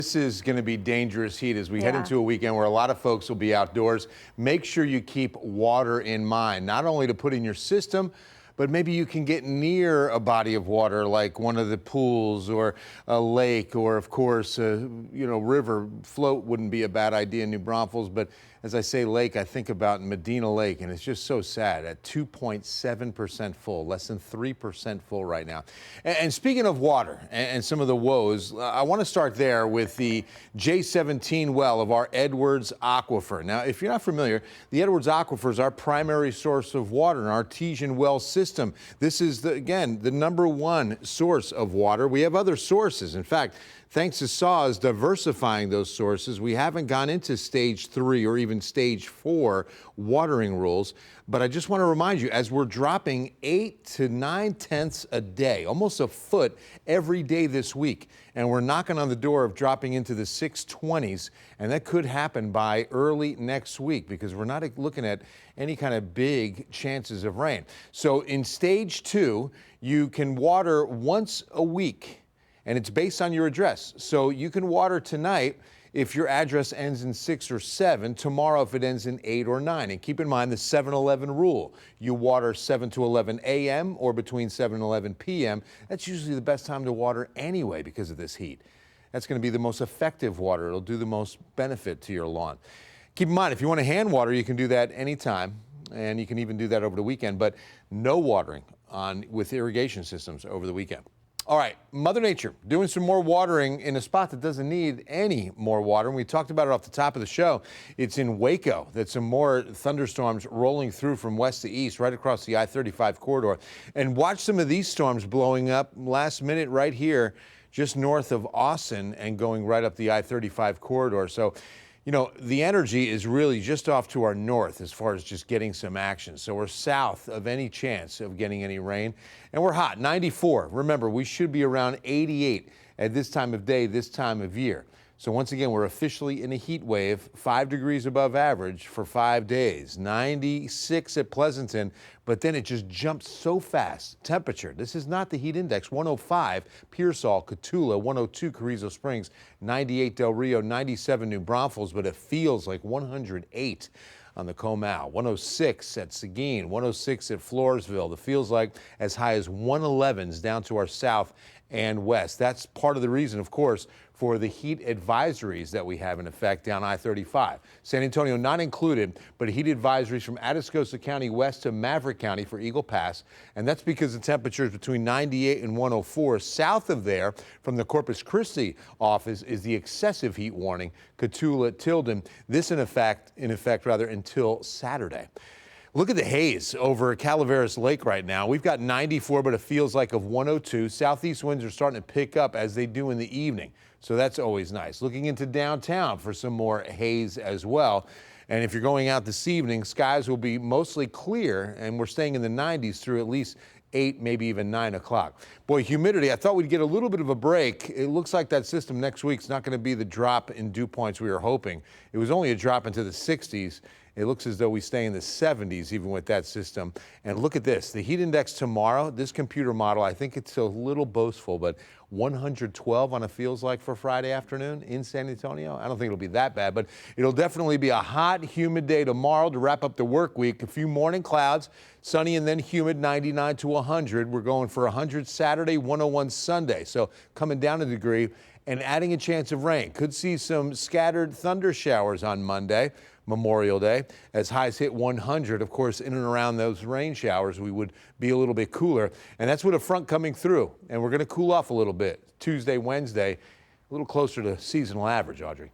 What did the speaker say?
This is going to be dangerous heat as we head Yeah. into a weekend where a lot of folks will be outdoors. Make sure you keep water in mind, not only to put in your system, but maybe you can get near a body of water like one of the pools or a lake or, of course, a river. Float wouldn't be a bad idea in New Braunfels, but as I say lake, I think about Medina Lake, and it's just so sad at 2.7% full, less than 3% full right now. And speaking of water and some of the woes, I want to start there with the J17 well of our Edwards Aquifer. Now, if you're not familiar, the Edwards Aquifer is our primary source of water, an artesian well system. This is, again, the #1 source of water. We have other sources. In fact, thanks to SAWS diversifying those sources, we haven't gone into stage 3 or even stage 4 watering rules. But I just want to remind you, as we're dropping 8 to 9 tenths a day, almost a foot every day this week, and we're knocking on the door of dropping into the 620s, and that could happen by early next week because we're not looking at any kind of big chances of rain. So in stage 2, you can water once a week, and it's based on your address. So you can water tonight if your address ends in 6 or 7, tomorrow if it ends in 8 or 9. And keep in mind the 7-11 rule. You water 7 to 11 a.m. or between 7 and 11 p.m. That's usually the best time to water anyway because of this heat. That's going to be the most effective water. It'll do the most benefit to your lawn. Keep in mind, if you want to hand water, you can do that anytime, and you can even do that over the weekend, but no watering with irrigation systems over the weekend. All right, Mother Nature doing some more watering in a spot that doesn't need any more water. And we talked about it off the top of the show. It's in Waco that some more thunderstorms rolling through from west to east right across the I-35 corridor. And watch some of these storms blowing up last minute right here just north of Austin and going right up the I-35 corridor. So, the energy is really just off to our north as far as just getting some action. So we're south of any chance of getting any rain. And we're hot, 94. Remember, we should be around 88 at this time of day, this time of year. So once again, we're officially in a heat wave, 5 degrees above average for 5 days, 96 at Pleasanton, but then it just jumps so fast. Temperature, this is not the heat index, 105 Pearsall, Cotulla, 102 Carrizo Springs, 98 Del Rio, 97 New Braunfels, but it feels like 108 on the Comal, 106 at Seguin, 106 at Floresville. It feels like as high as 111s down to our south and west. That's part of the reason, of course, for the heat advisories that we have in effect down I-35. San Antonio not included, but heat advisories from Atascosa County west to Maverick County for Eagle Pass. And that's because the temperature is between 98 and 104. South of there, from the Corpus Christi office, is the excessive heat warning, Cotulla, Tilden. This in effect until Saturday. Look at the haze over Calaveras Lake right now. We've got 94, but it feels like of 102. Southeast winds are starting to pick up as they do in the evening. So that's always nice. Looking into downtown for some more haze as well. And if you're going out this evening, skies will be mostly clear, and we're staying in the 90s through at least 8, maybe even 9 o'clock. Boy, humidity, I thought we'd get a little bit of a break. It looks like that system next week's not going to be the drop in dew points we were hoping. It was only a drop into the 60s. It looks as though we stay in the 70s even with that system. And look at this, the heat index tomorrow, this computer model, I think it's a little boastful, but 112 on a feels like for Friday afternoon in San Antonio. I don't think it'll be that bad, but it'll definitely be a hot, humid day tomorrow to wrap up the work week. A few morning clouds, sunny and then humid, 99 to 100. We're going for 100 Saturday, 101 Sunday. So coming down a degree and adding a chance of rain. Could see some scattered thunder showers on Monday, Memorial Day, as highs hit 100. Of course, in and around those rain showers, we would be a little bit cooler. And that's with a front coming through. And we're going to cool off a little bit Tuesday, Wednesday, a little closer to seasonal average, Audrey.